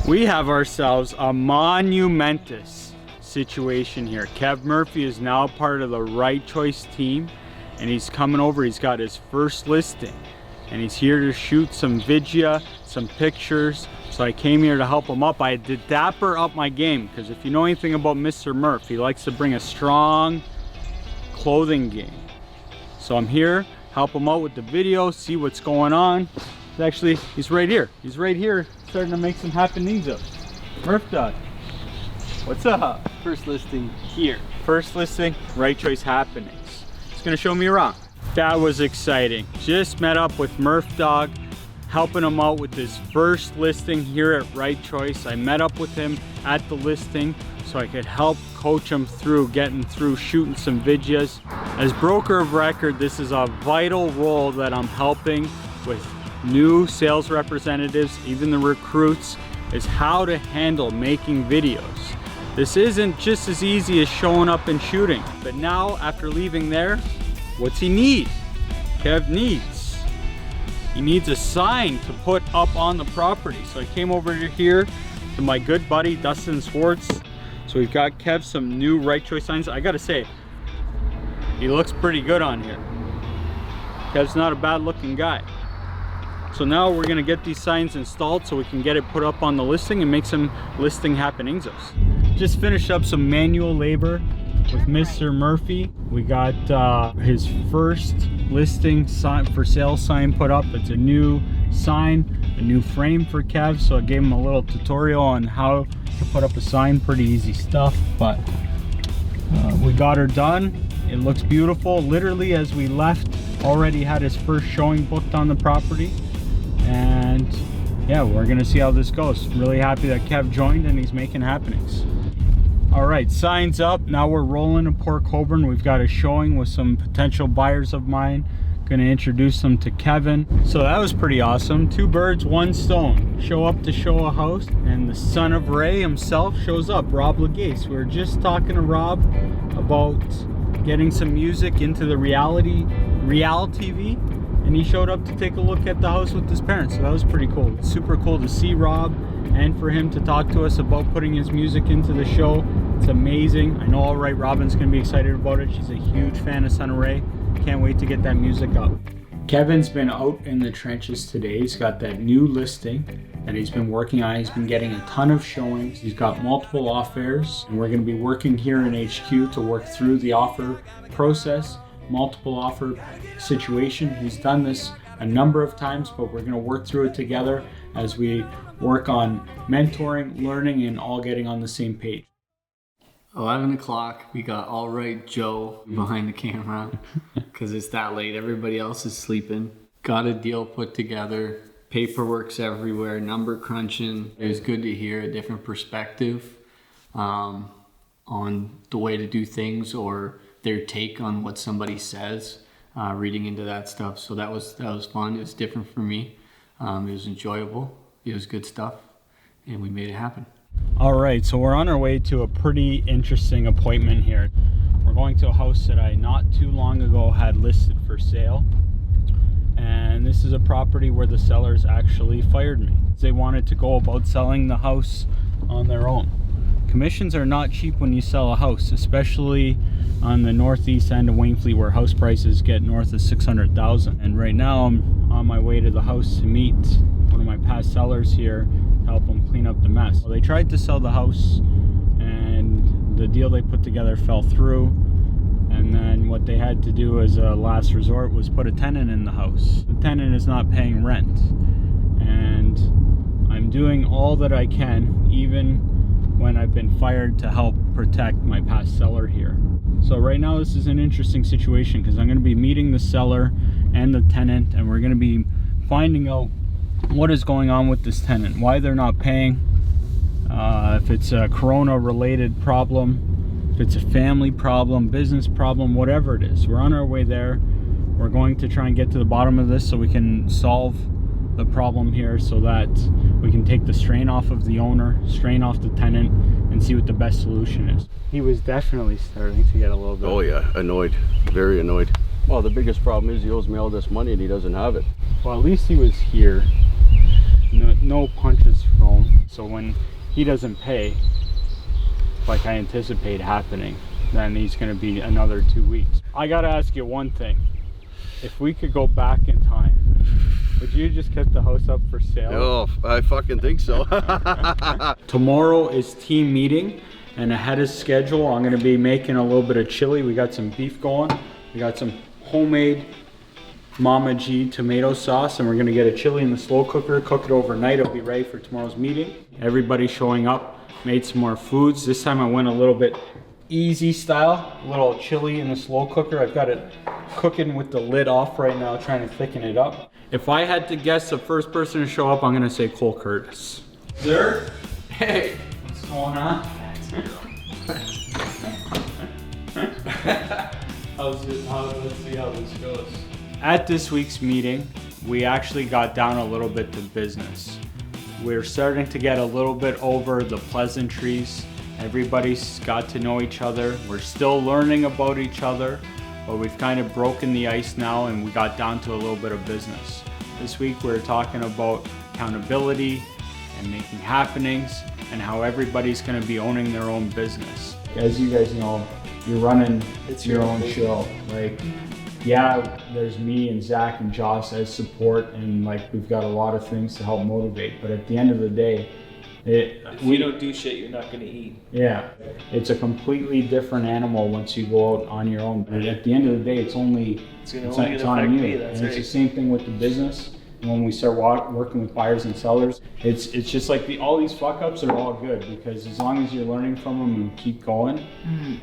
We have ourselves a monumentous situation here. Kev Murphy is now part of the Right Choice team, and he's coming over. He's got his first listing, and he's here to shoot some video, some pictures. So I came here to help him up. I had to dapper up my game, because if you know anything about Mr. Murph, he likes to bring a strong clothing game. So I'm here, help him out with the video, see what's going on. Actually, he's right here. He's right here, starting to make some happenings up. Murph Dog, what's up? First listing here. First listing, Right Choice happenings. He's gonna show me around. That was exciting. Just met up with Murph Dog, helping him out with his first listing here at Right Choice. I met up with him at the listing so I could help coach him through getting through shooting some videos. As broker of record, this is a vital role that I'm helping with new sales representatives, even the recruits, is how to handle making videos. This isn't just as easy as showing up and shooting. But now, after leaving there, what's he need? Kev needs. He needs a sign to put up on the property. So I came over here to my good buddy, Dustin Swartz. So we've got Kev some new Right Choice signs. I gotta say, he looks pretty good on here. Kev's not a bad looking guy. So now we're gonna get these signs installed so we can get it put up on the listing and make some listing happenings. Just finished up some manual labor with Mr. Murphy. We got his first listing sign for sale sign put up. It's a new sign, a new frame for Kev. So I gave him a little tutorial on how to put up a sign. Pretty easy stuff, but we got her done. It looks beautiful. Literally as we left, already had his first showing booked on the property. And yeah, we're gonna see how this goes. Really happy that Kev joined and he's making happenings. All right, signs up. Now we're rolling to Port Colborne. We've got a showing with some potential buyers of mine. Gonna introduce them to Kevin. So that was pretty awesome. Two birds, one stone. Show up to show a house, and the son of Ray himself shows up, Rob Legace. We were just talking to Rob about getting some music into the reality TV, and he showed up to take a look at the house with his parents. So that was pretty cool. It's super cool to see Rob and for him to talk to us about putting his music into the show. It's amazing. I know All Right Robin's gonna be excited about it. She's a huge fan of Son of Ray. Can't wait to get that music up. Kevin's been out in the trenches today. He's got that new listing that he's been working on. He's been getting a ton of showings. He's got multiple offers, and we're gonna be working here in HQ to work through the offer process, multiple offer situation. He's done this a number of times, but we're gonna work through it together as we work on mentoring, learning, and all getting on the same page. 11 o'clock, we got All Right Joe behind the camera because it's that late. Everybody else is sleeping. Got a deal put together. Paperwork's everywhere, number crunching. It was good to hear a different perspective on the way to do things or their take on what somebody says, reading into that stuff. So that was fun. It was different for me. It was enjoyable. It was good stuff, and we made it happen. All right, so we're on our way to a pretty interesting appointment here. We're going to a house that I not too long ago had listed for sale. And this is a property where the sellers actually fired me. They wanted to go about selling the house on their own. Commissions are not cheap when you sell a house, especially on the northeast end of Wainfleet where house prices get north of $600,000. And right now I'm on my way to the house to meet one of my past sellers here, help them clean up the mess. Well, they tried to sell the house and the deal they put together fell through. And then what they had to do as a last resort was put a tenant in the house. The tenant is not paying rent. And I'm doing all that I can, even when I've been fired, to help protect my past seller here. So right now this is an interesting situation because I'm going to be meeting the seller and the tenant, and we're going to be finding out what is going on with this tenant, why they're not paying, if it's a corona related problem, if it's a family problem, business problem, whatever it is. We're on our way there. We're going to try and get to the bottom of this so we can solve the problem here, so that we can take the strain off of the owner, strain off the tenant, and see what the best solution is. He was definitely starting to get a little bit... Oh yeah, annoyed, very annoyed. Well, the biggest problem is he owes me all this money and he doesn't have it. Well, at least he was here. No punches thrown. So when he doesn't pay, like I anticipate happening, then he's gonna be another 2 weeks. I gotta ask you one thing. If we could go back in time, would you just kept the house up for sale? Oh, I fucking think so. Tomorrow is team meeting, and ahead of schedule, I'm gonna be making a little bit of chili. We got some beef going. We got some homemade Mama G tomato sauce, and we're gonna get a chili in the slow cooker, cook it overnight. It'll be ready for tomorrow's meeting. Everybody showing up, made some more foods. This time I went a little bit easy style, a little chili in the slow cooker. I've got it cooking with the lid off right now, trying to thicken it up. If I had to guess the first person to show up, I'm gonna say Cole Curtis. Sir? Hey, what's going on? Let's see how this goes. At this week's meeting, we actually got down a little bit to business. We're starting to get a little bit over the pleasantries. Everybody's got to know each other. We're still learning about each other, but we've kind of broken the ice now and we got down to a little bit of business. This week we're talking about accountability and making happenings and how everybody's going to be owning their own business. As you guys know, you're running your own show. Like, yeah, there's me and Zach and Joss as support, and like we've got a lot of things to help motivate, but at the end of the day, if you don't do shit, you're not gonna eat. Yeah, it's a completely different animal once you go out on your own. But at the end of the day, it's on you. And it's the same thing with the business. When we start working with buyers and sellers, it's just like all these fuck ups are all good, because as long as you're learning from them and keep going,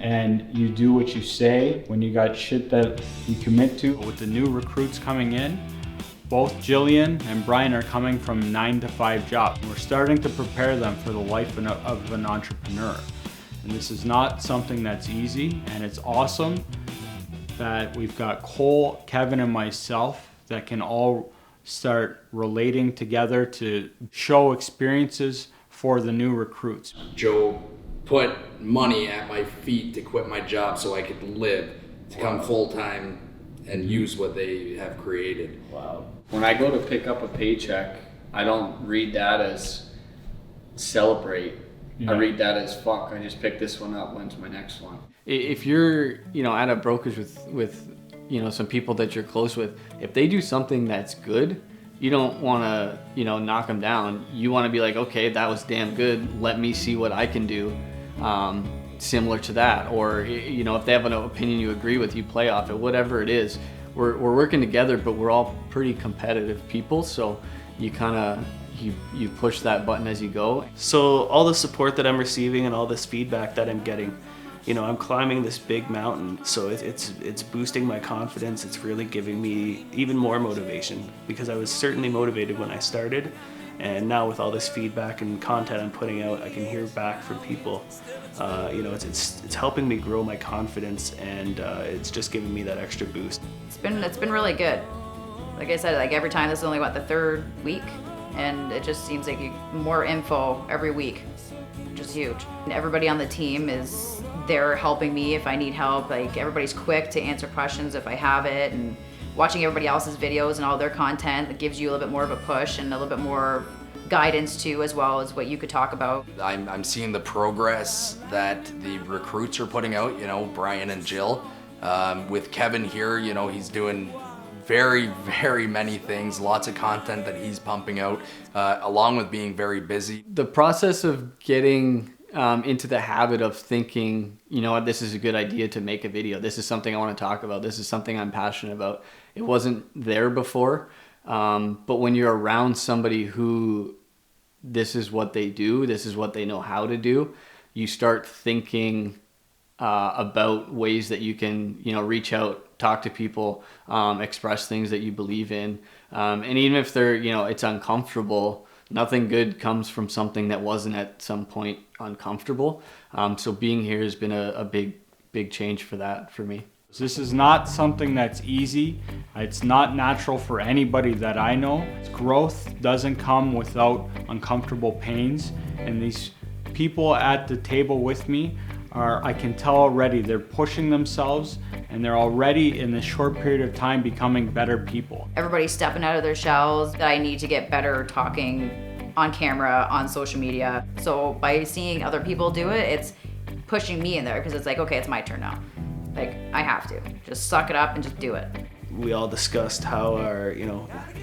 and you do what you say when you got shit that you commit to. With the new recruits coming in, both Jillian and Brian are coming from 9-to-5 jobs. We're starting to prepare them for the life of an entrepreneur. And this is not something that's easy, and it's awesome that we've got Cole, Kevin, and myself that can all start relating together to show experiences for the new recruits. Joe put money at my feet to quit my job so I could live, to come full-time and use what they have created. Wow. When I go to pick up a paycheck, I don't read that as celebrate. I read that as fuck, I just picked this one up, when's my next one? If you're, at a brokerage with some people that you're close with, if they do something that's good, you don't want to, knock them down. You want to be like, okay, that was damn good. Let me see what I can do similar to that. Or, if they have an opinion you agree with, you play off it, whatever it is. We're working together, but we're all pretty competitive people. So you kind of, you push that button as you go. So all the support that I'm receiving and all this feedback that I'm getting, I'm climbing this big mountain, so it's boosting my confidence. It's really giving me even more motivation, because I was certainly motivated when I started, and now with all this feedback and content I'm putting out, I can hear back from people. It's helping me grow my confidence, and it's just giving me that extra boost. It's been really good. Like I said, every time, this is only the third week, and it just seems like more info every week, which is huge. And everybody on the team they're helping me if I need help. Everybody's quick to answer questions if I have it, and watching everybody else's videos and all their content, that gives you a little bit more of a push and a little bit more guidance too, as well as what you could talk about. I'm seeing the progress that the recruits are putting out, Brian and Jill. With Kevin here, he's doing very, very many things, lots of content that he's pumping out, along with being very busy. The process of getting into the habit of thinking, this is a good idea to make a video. This is something I want to talk about. This is something I'm passionate about. It wasn't there before. But when you're around somebody who this is what they do, this is what they know how to do, you start thinking about ways that you can, reach out, talk to people, express things that you believe in. And even if they're, it's uncomfortable, nothing good comes from something that wasn't at some point uncomfortable. So being here has been a big change for me. This is not something that's easy. It's not natural for anybody that I know. Growth doesn't come without uncomfortable pains. And these people at the table with me I can tell already, they're pushing themselves, and they're already in this short period of time becoming better people. Everybody's stepping out of their shells. I need to get better talking on camera, on social media. So by seeing other people do it, it's pushing me in there because it's like, okay, it's my turn now. Like, I have to just suck it up and just do it. We all discussed how our,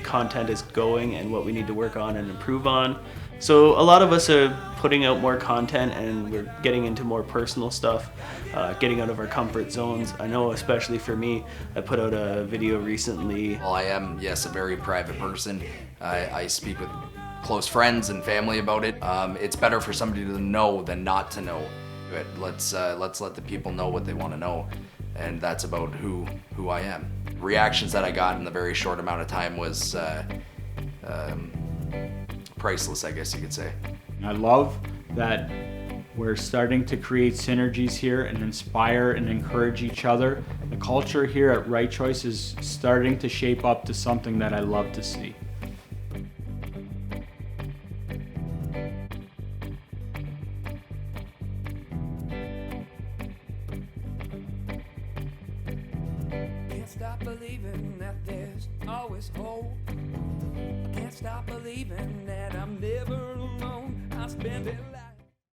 content is going and what we need to work on and improve on. So a lot of us are putting out more content and we're getting into more personal stuff, getting out of our comfort zones. I know, especially for me, I put out a video recently. Well, I am, yes, a very private person. I speak with close friends and family about it. It's better for somebody to know than not to know. But let's let the people know what they want to know, and that's about who I am. Reactions that I got in the very short amount of time was priceless, I guess you could say. I love that we're starting to create synergies here and inspire and encourage each other. The culture here at Right Choice is starting to shape up to something that I love to see. Can't stop believing that there's always hope. I can't stop believing that I'm never alone. I spend it